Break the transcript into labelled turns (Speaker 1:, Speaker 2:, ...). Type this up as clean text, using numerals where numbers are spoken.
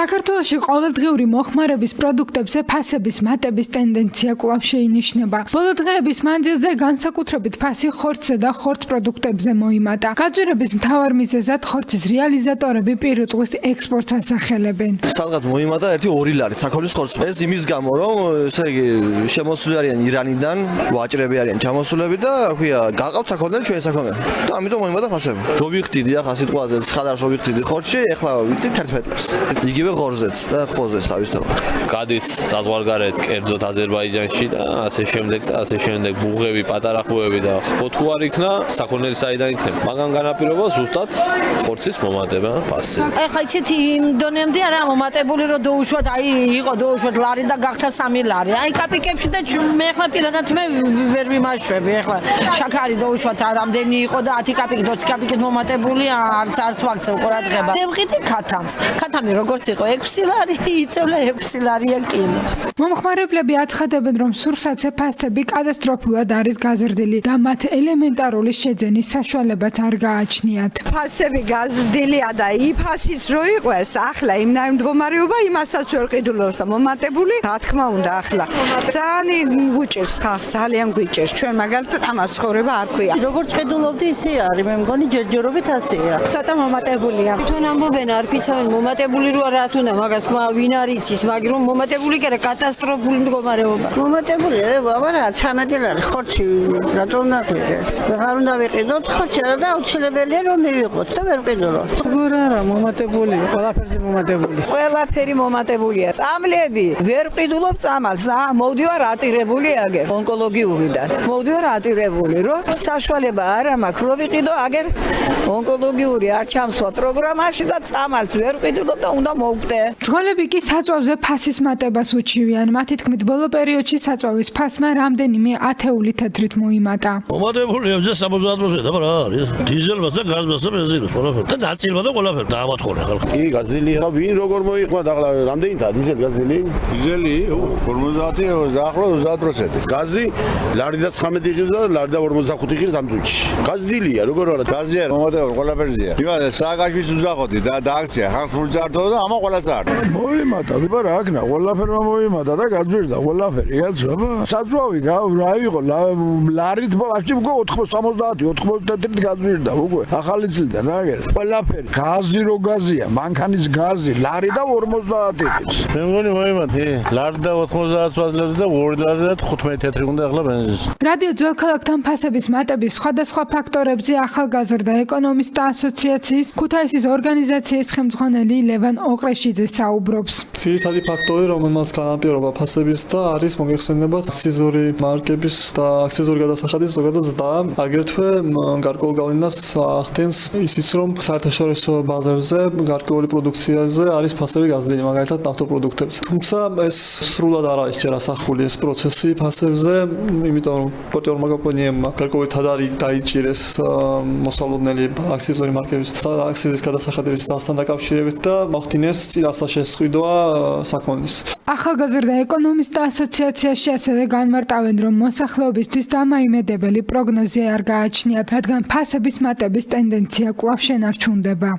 Speaker 1: საქართველოში ყოველდღიური მოხმარების პროდუქტებზე ფასების მატების ტენდენცია კვლავ შეინიშნება. ბოლო დღეების მანძილზე განსაკუთრებით ფასი ხორცზე და ხორც პროდუქტებზე მოიმატა. გაძვირების მთავარ მიზეზად ხორცის რეალიზატორები პირველ დღეს ექსპორტს ასახელებენ.
Speaker 2: სადღაც მოიმატა 1-2 ლარი საქონლის ხორცს. ეს იმის გამო, რომ ესე იგი შემოსული არიან ირანიდან, ვაჭრები არიან ჩამოსულები და ქვია, გაყავთ საქონელი ჩვენ საქონელი. და ამიტომ მოიმატა ფასები. რო ვიხდიდი ახლა სიტყვაზე ცხადარ რო ვიხდიდი ხორცში, ეხლა ვიხდით 11 ლარს. იგივე ღორზეც და ხბოზეც თავისთავად.
Speaker 3: გადის საზღვარგარეთ კერძოდ აზერბაიჯანში და ასე შემდეგ და ასე შემდეგ ბუღები, პატარა ხუები და ხბო თუ არ იქნა, საქონელი საიდან იქნება. მაგან განაპირობა ზუსტად ხორცის მომატება ფასზე.
Speaker 4: ეხლა იცით იმ დონემდე არა მომატებული რომ დაუშვათ, აი იყო დაუშვათ ლარი და გახდა 3 ლარი. აი კაპიკებში და მე ეხლა პირადად მე ვერ ვიმაშვები. ეხლა შაქარი დაუშვათ რამდენი იყო და 10 კაპიკი 20 კაპიკით მომატებული არც ვაქცე უყურადღება. მე ვყიდი ქათამს. ქათამი როგორც იყო 6 ლარი, იწევლა 6 ლარია კილო.
Speaker 1: მომხმარებლები აცხადებენ, რომ სურსათზე ფასები კატასტროფულად არის გაზრდილი და მათ ელემენტარული შეძენის საშუალებაც არ გააჩნიათ.
Speaker 5: ფასები გაზრდილია და იფასიც რო იყვეს, ახლა იმნაირ მდგომარეობა იმასაც ვერ ყიდულობს და მომატებული, რა თქმა უნდა, ახლა ძალიან გვიჭერს ხალხს, ძალიან გვიჭერს. ჩვენ მაგალითად ამას ცხოვრება არ ქვია.
Speaker 4: როგორც ყიდულობდი ისე არის, მე მგონი ჯერჯერობით ასეა. ცოტა მომატებულია.
Speaker 6: თვითონ ამბობენ არ ფიცავენ მომატებული რო რა თუნდა მაგას ვინ არ იცის, მაგრამ მომატებული კი არა კატასტროფული მდგომარეობა.
Speaker 4: მომატებული, ბაბა რა 13 ლარი ხორცი რატომ ნაყიდეს? არ უნდა ვიყიდოთ ხორცი რა და აუცილებელია რომ მივიღოთ და ვერ ვყიდულობ.
Speaker 7: როგორ არა მომატებული, ყველაფერზე მომატებული.
Speaker 4: ყველაფერი მომატებულია. წამლები ვერ ვყიდულობ წამალს. მოვდივარ ატირებული აგერ ონკოლოგიურიდან. მოვდივარ ატირებული, რომ საშუალება არ მაქვს რომ ვიყიდო აგერ ონკოლოგიური არ ჩამსვა პროგრამაში და წამალს ვერ ვყიდულობ და უნდა მოვკვდე.
Speaker 1: მძღოლები კი საწვავზე ფასის მატებას უჩივიან. მათი თქმით, ბოლო პერიოდში საწვავის ფასმა რამდენიმე ათეული თეთრით მოიმატა.
Speaker 8: მომატებულია 70%, აბა რა არის? დიზელმაც და გაზმაც და ბენზინმაც ყველაფერი. და დაწილვა და ყველაფერი დაამატყორე ხალხი.
Speaker 9: კი, გაზელი ხა ვინ როგორ მოიხმართ ახლა რამდენითაა დიზელი გაზელი? დიზელი 50 ახლო 30%. გაზი ლარი და 19 იღებს და ლარი და 45 იღებს ამ წუთში. გაზდილია როგორ არა? გაზია მომატებული ყველაფერზეა. იმადა სააკაშვის უზახოდი და დააქცია ხალხს ფული წარდო და ამა ყველა წარდო.
Speaker 10: მოიმატა, ვიბა რა აქნა, ყველაფერმა მოიმატა და გაძვირდა ყველაფერი, აბა. საწვავი რა იყო, ლარით ბავშვი უკვე 80 84-ით გაძვირდა უკვე. ახალი წლიდან რა გერ. ყველაფერი, გაზი რო გაზია, მანქანის გაზი, ლარი და 50 იღებს.
Speaker 9: მე მგონი მოიმატა, ლარი და 90 ვაძლევდა და 2 ლარი და 15 თეთრი უნდა ახლა ბენზინს.
Speaker 1: რადიო ძველ ქალაქთან ფასების მატების სხვადასხვა ფაქტორებზე ახალგაზრდა ეკონომისტთა ასოციაციის ქუთაისის ორგანიზაციის ხელმძღვანელი ლევან ოყრეშიძე საუბრობს.
Speaker 11: ძირითადი ფაქტორი, რომელმაც განაპირობა ფასების და არის მოგეხსენება აქციზური მარკების და აქციზური გადასახადის ზოგადად ზრდა. აგრეთვე გარკვეულ გავლენას ახდენს ისიც, რომ საერთაშორისო ბაზარზე გარკვეული პროდუქციაზე არის ფასები გაზრდილი, მაგალითად ნავთობპროდუქტებზე. თუმცა ეს სრულად არ არის ჯერ ასახული ეს პროცესი ფასებზე, იმიტომ რომ პორტიორმა კომპანიებმა გარკვეულთად არის დაიჭირეს მოსალოდნელი აქციზური მარკების და აქციზის გადასახადების დასთან დაკავშირებით და მოხდინეს წინასწარ შესყიდვა საქონლის.
Speaker 1: ახალგაზრდა ეკონომისტთა ასოციაციაში ასევე განმარტავენ, რომ მოსახლეობისთვის დამაიმედებელი პროგნოზი არ გააჩნიათ, რადგან ფასების მატების ტენდენცია კვლავ შენარჩუნდება.